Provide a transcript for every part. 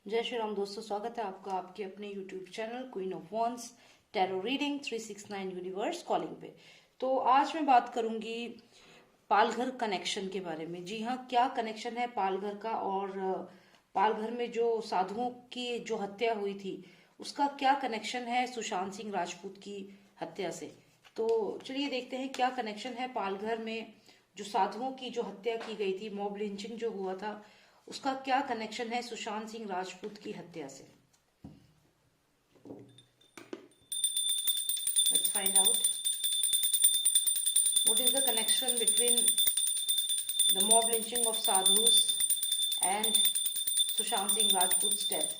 जय श्री राम दोस्तों, स्वागत है आपका आपके अपने YouTube channel queen of wands tarot reading 369 universe calling पे। तो आज मैं बात करूंगी पालघर कनेक्शन के बारे में। जी हाँ, क्या कनेक्शन है पालघर का और पालघर में जो साधुओं की जो हत्या हुई थी उसका क्या कनेक्शन है सुशांत सिंह राजपूत की हत्या से। तो चलिए देखते हैं क्या कनेक्शन है पालघर में जो साधुओं की जो हत्या की गई थी, मॉब लिंचिंग जो हुआ था, उसका क्या कनेक्शन है सुशांत सिंह राजपूत की हत्या से। Let's find out what is the connection between the mob lynching of sadhus and Sushant Singh Rajput death.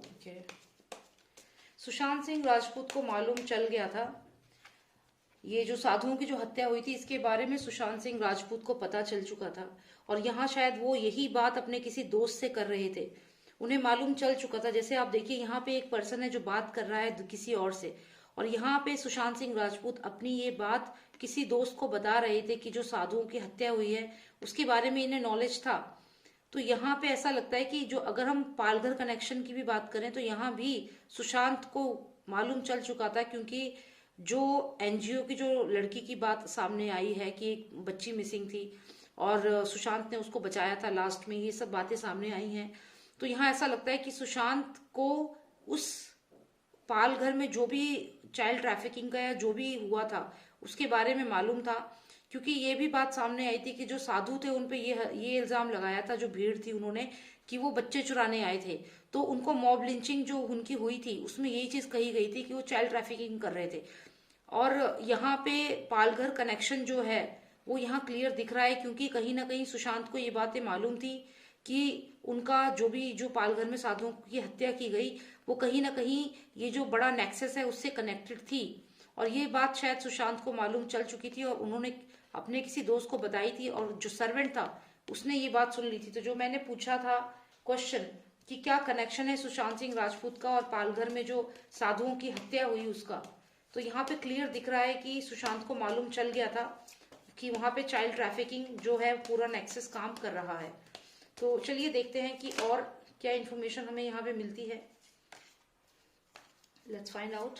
Okay, Sushant Singh Rajput को मालूम चल गया था, ये जो साधुओं की जो हत्या हुई थी इसके बारे में सुशांत सिंह राजपूत को पता चल चुका था। और यहाँ शायद वो यही बात अपने किसी दोस्त से कर रहे थे, उन्हें मालूम चल चुका था। जैसे आप देखिए यहाँ पे एक पर्सन है जो बात कर रहा है किसी और से, और यहाँ पे सुशांत सिंह राजपूत अपनी ये बात किसी दोस्त को बता रहे थे कि जो साधुओं की हत्या हुई है उसके बारे में इन्हें नॉलेज था। तो यहाँ पे ऐसा लगता है कि जो अगर हम पालघर कनेक्शन की भी बात करें तो यहाँ भी सुशांत को मालूम चल चुका था, क्योंकि जो एनजीओ की जो लड़की की बात सामने आई है कि एक बच्ची मिसिंग थी और सुशांत ने उसको बचाया था लास्ट में, ये सब बातें सामने आई हैं। तो यहाँ ऐसा लगता है कि सुशांत को उस पालघर में जो भी चाइल्ड ट्रैफिकिंग का या जो भी हुआ था उसके बारे में मालूम था, क्योंकि ये भी बात सामने आई थी कि जो साधु थे उन पे ये इल्जाम लगाया था जो भीड़ थी उन्होंने कि वो बच्चे चुराने आए थे। तो उनको मॉब लिंचिंग जो उनकी हुई थी उसमें यही चीज कही गई थी कि वो चाइल्ड ट्रैफिकिंग कर रहे थे। और यहाँ पे पालघर कनेक्शन जो है वो यहाँ क्लियर दिख रहा है, क्योंकि कहीं ना कहीं सुशांत को ये बातें मालूम थी कि उनका जो भी जो पालघर में साधुओं की हत्या की गई वो कहीं ना कहीं ये जो बड़ा नेक्सस है उससे कनेक्टेड थी। और ये बात शायद सुशांत को मालूम चल चुकी थी और उन्होंने अपने किसी दोस्त को बताई थी, और जो सर्वेंट था उसने ये बात सुन ली थी। तो जो मैंने पूछा था क्वेश्चन कि क्या कनेक्शन है सुशांत सिंह राजपूत का और पालघर में जो साधुओं की हत्या हुई उसका, तो यहाँ पे क्लियर दिख रहा है कि सुशांत को मालूम चल गया था कि वहां पे चाइल्ड ट्रैफिकिंग जो है पूरा नेक्सस काम कर रहा है। तो चलिए देखते हैं कि और क्या इंफॉर्मेशन हमें यहाँ पे मिलती है। Let's find out.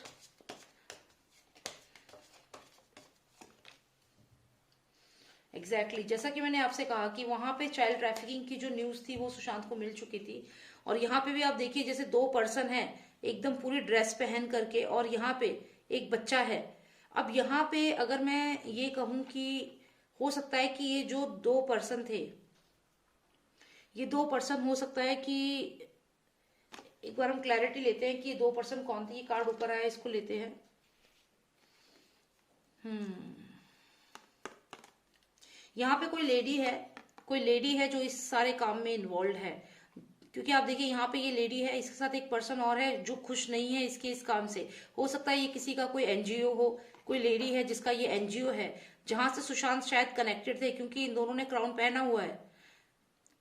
एग्जैक्टली जैसा कि मैंने आपसे कहा कि वहां पे चाइल्ड ट्रैफिकिंग की जो न्यूज थी वो सुशांत को मिल चुकी थी। और यहाँ पे भी आप देखिए जैसे दो पर्सन हैं एकदम पूरी ड्रेस पहन करके, और यहाँ पे एक बच्चा है। अब यहाँ पे अगर मैं ये कहूं कि हो सकता है कि ये जो दो पर्सन थे, ये दो पर्सन हो सकता है कि एक बार हम क्लैरिटी लेते हैं कि ये दो पर्सन कौन थे। ये कार्ड ऊपर आया, इसको लेते हैं। यहाँ पे कोई लेडी है जो इस सारे काम में इन्वॉल्व है, क्योंकि आप देखिए यहाँ पे ये लेडी है, इसके साथ एक पर्सन और है जो खुश नहीं है इसके इस काम से। हो सकता है ये किसी का कोई एनजीओ हो, कोई लेडी है जिसका ये एनजीओ है जहां से सुशांत शायद कनेक्टेड थे, क्योंकि इन दोनों ने क्राउन पहना हुआ है।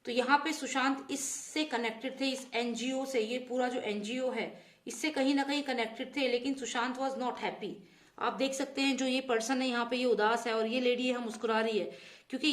तो यहाँ पे सुशांत इससे कनेक्टेड थे, इस एनजीओ से। ये पूरा जो एनजीओ है इससे कहीं ना कहीं कनेक्टेड थे, लेकिन सुशांत वॉज नॉट हैप्पी। आप देख सकते हैं जो ये पर्सन है यहाँ पे ये उदास है और ये लेडी है मुस्कुरा रही है। क्योंकि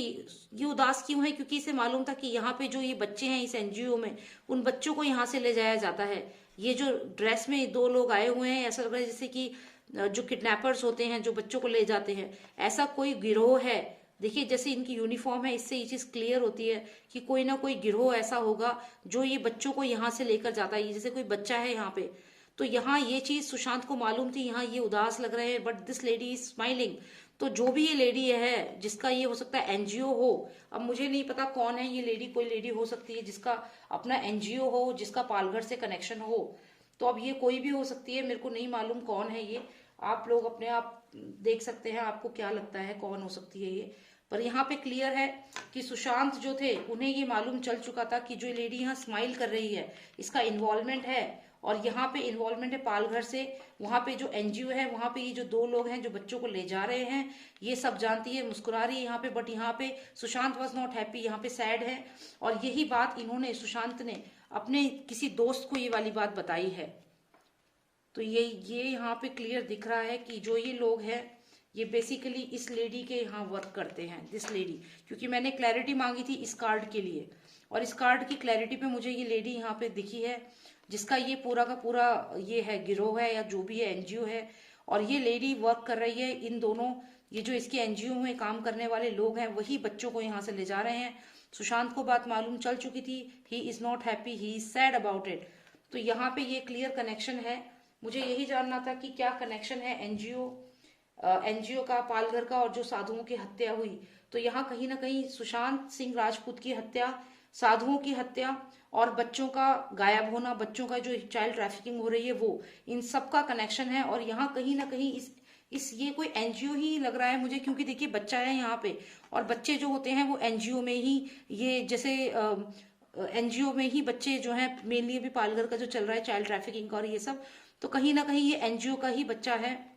ये उदास क्यों है? क्योंकि इसे मालूम था कि यहाँ पे जो ये बच्चे हैं इस एनजीओ में, उन बच्चों को यहाँ से ले जाया जाता है। ये जो ड्रेस में दो लोग आए हुए हैं, ऐसा लग रहा है जैसे कि जो किडनैपर्स होते हैं जो बच्चों को ले जाते हैं, ऐसा कोई गिरोह है। देखिए जैसे इनकी यूनिफॉर्म है, इससे ये चीज क्लियर होती है कि कोई ना कोई गिरोह ऐसा होगा जो ये बच्चों को यहाँ से लेकर जाता है। जैसे कोई बच्चा है यहाँ पे, तो यहाँ ये चीज सुशांत को मालूम थी। यहाँ ये उदास लग रहे हैं but this lady is smiling. तो जो भी ये लेडी है जिसका ये हो सकता है एनजीओ हो, अब मुझे नहीं पता कौन है ये लेडी, कोई लेडी हो सकती है जिसका अपना एनजीओ हो, जिसका पालघर से कनेक्शन हो। तो अब ये कोई भी हो सकती है, मेरे को नहीं मालूम कौन है ये। आप लोग अपने आप देख सकते हैं आपको क्या लगता है कौन हो सकती है ये। पर यहाँ पे क्लियर है कि सुशांत जो थे उन्हें ये मालूम चल चुका था कि जो लेडी यहाँ स्माइल कर रही है इसका इन्वॉल्वमेंट है, और यहाँ पे इन्वॉल्वमेंट है पालघर से। वहां पे जो एनजीओ है वहां पे ये जो दो लोग हैं जो बच्चों को ले जा रहे हैं, ये सब जानती है, मुस्कुरा रही है यहाँ पे। बट यहाँ पे सुशांत वॉज नॉट हैप्पी, यहाँ पे सैड है। और यही बात इन्होंने, सुशांत ने अपने किसी दोस्त को ये वाली बात बताई है। तो ये यहाँ पे क्लियर दिख रहा है कि जो ये लोग हैं ये बेसिकली इस लेडी के यहाँ वर्क करते हैं, दिस लेडी, क्योंकि मैंने क्लैरिटी मांगी थी इस कार्ड के लिए, और इस कार्ड की क्लैरिटी पे मुझे ये लेडी यहाँ पे दिखी है, जिसका ये पूरा का पूरा ये है गिरोह है या जो भी है, एनजीओ है। और ये लेडी वर्क कर रही है इन दोनों, ये जो इसके एनजीओ में काम करने वाले लोग हैं वही बच्चों को यहाँ से ले जा रहे हैं। सुशांत को बात मालूम चल चुकी थी, he is not happy, he is sad about it. तो यहाँ पे ये क्लियर कनेक्शन है। मुझे यही जानना था कि क्या कनेक्शन है एनजीओ का, पालघर का, और जो साधुओं की हत्या हुई। तो यहाँ कहीं ना कहीं सुशांत सिंह राजपूत की हत्या, साधुओं की हत्या और बच्चों का गायब होना, बच्चों का जो चाइल्ड ट्रैफिकिंग हो रही है वो, इन सब का कनेक्शन है। और यहाँ कहीं ना कहीं इस ये कोई एनजीओ ही लग रहा है मुझे, क्योंकि देखिए बच्चा है यहाँ पे, और बच्चे जो होते हैं वो एनजीओ में ही, ये जैसे एनजीओ में ही बच्चे जो हैं, मेनली अभी पालघर का जो चल रहा है चाइल्ड ट्रैफिकिंग का और ये सब, तो कहीं ना कहीं ये एनजीओ का ही बच्चा है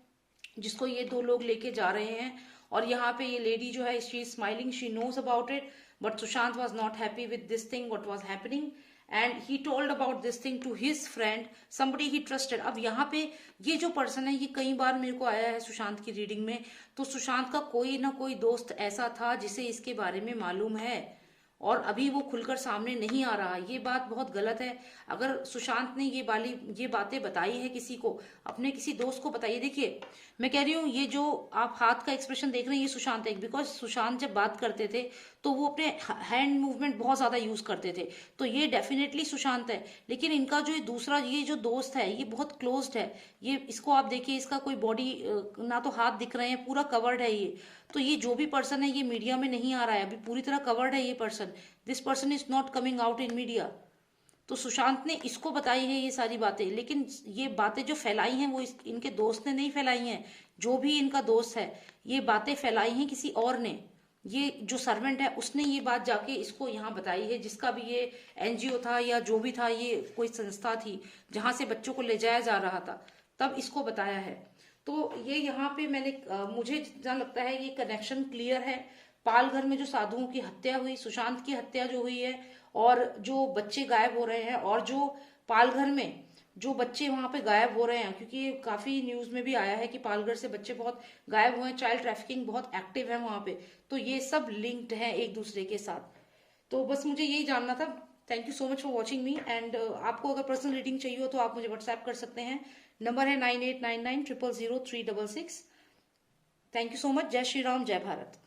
जिसको ये दो लोग लेके जा रहे हैं। और यहाँ पे ये लेडी जो है, she is smiling, she knows about it, but Sushant was not happy with this thing what was happening, and he told about this thing to his friend, somebody he trusted. अब यहाँ पे ये जो पर्सन है, ये कई बार मेरे को आया है सुशांत की रीडिंग में, तो सुशांत का कोई ना कोई दोस्त ऐसा था जिसे इसके बारे में मालूम है, और अभी वो खुलकर सामने नहीं आ रहा। ये बात बहुत गलत है। अगर सुशांत ने ये बातें बताई है किसी को, अपने किसी दोस्त को बताइए। देखिए मैं कह रही हूँ, ये जो आप हाथ का एक्सप्रेशन देख रहे हैं ये सुशांत है, बिकॉज सुशांत जब बात करते थे तो वो अपने हैंड मूवमेंट बहुत ज्यादा यूज करते थे, तो ये डेफिनेटली सुशांत है। लेकिन इनका जो दूसरा ये जो दोस्त है, ये बहुत क्लोज्ड है। ये इसको आप देखिए, इसका कोई बॉडी ना तो हाथ दिख रहे हैं, पूरा कवर्ड है ये। तो ये जो भी पर्सन है ये मीडिया में नहीं आ रहा है, अभी पूरी तरह कवर्ड है ये person. This person is not coming out in media. तो सुशांत ने इसको बताई है ये सारी बातें, लेकिन ये बातें जो फैलाई हैं वो इनके दोस्त ने नहीं फैलाई हैं। जो भी इनका दोस्त है, ये बातें फैलाई हैं किसी और ने। ये जो सर्वेंट है उसने ये बात जाके इसको यहाँ बताई है, जिसका भी ये एनजीओ था या जो भी था, ये कोई संस्था थी जहां से बच्चों को ले जाया जा रहा था, तब इसको बताया है। तो ये यहाँ पे मुझे जितना लगता है ये कनेक्शन क्लियर है। पालघर में जो साधुओं की हत्या हुई, सुशांत की हत्या जो हुई है, और जो बच्चे गायब हो रहे हैं, और जो पालघर में जो बच्चे वहां पे गायब हो रहे हैं, क्योंकि काफी न्यूज में भी आया है कि पालघर से बच्चे बहुत गायब हुए हैं, चाइल्ड ट्रैफिकिंग बहुत एक्टिव है वहां पे। तो ये सब लिंक्ड है एक दूसरे के साथ। तो बस मुझे यही जानना था। Thank you so much for watching me, and आपको अगर पर्सनल रीडिंग चाहिए हो तो आप मुझे व्हाट्सएप कर सकते हैं। नंबर है 9899000366। Thank you so much. जय श्री राम, जय भारत।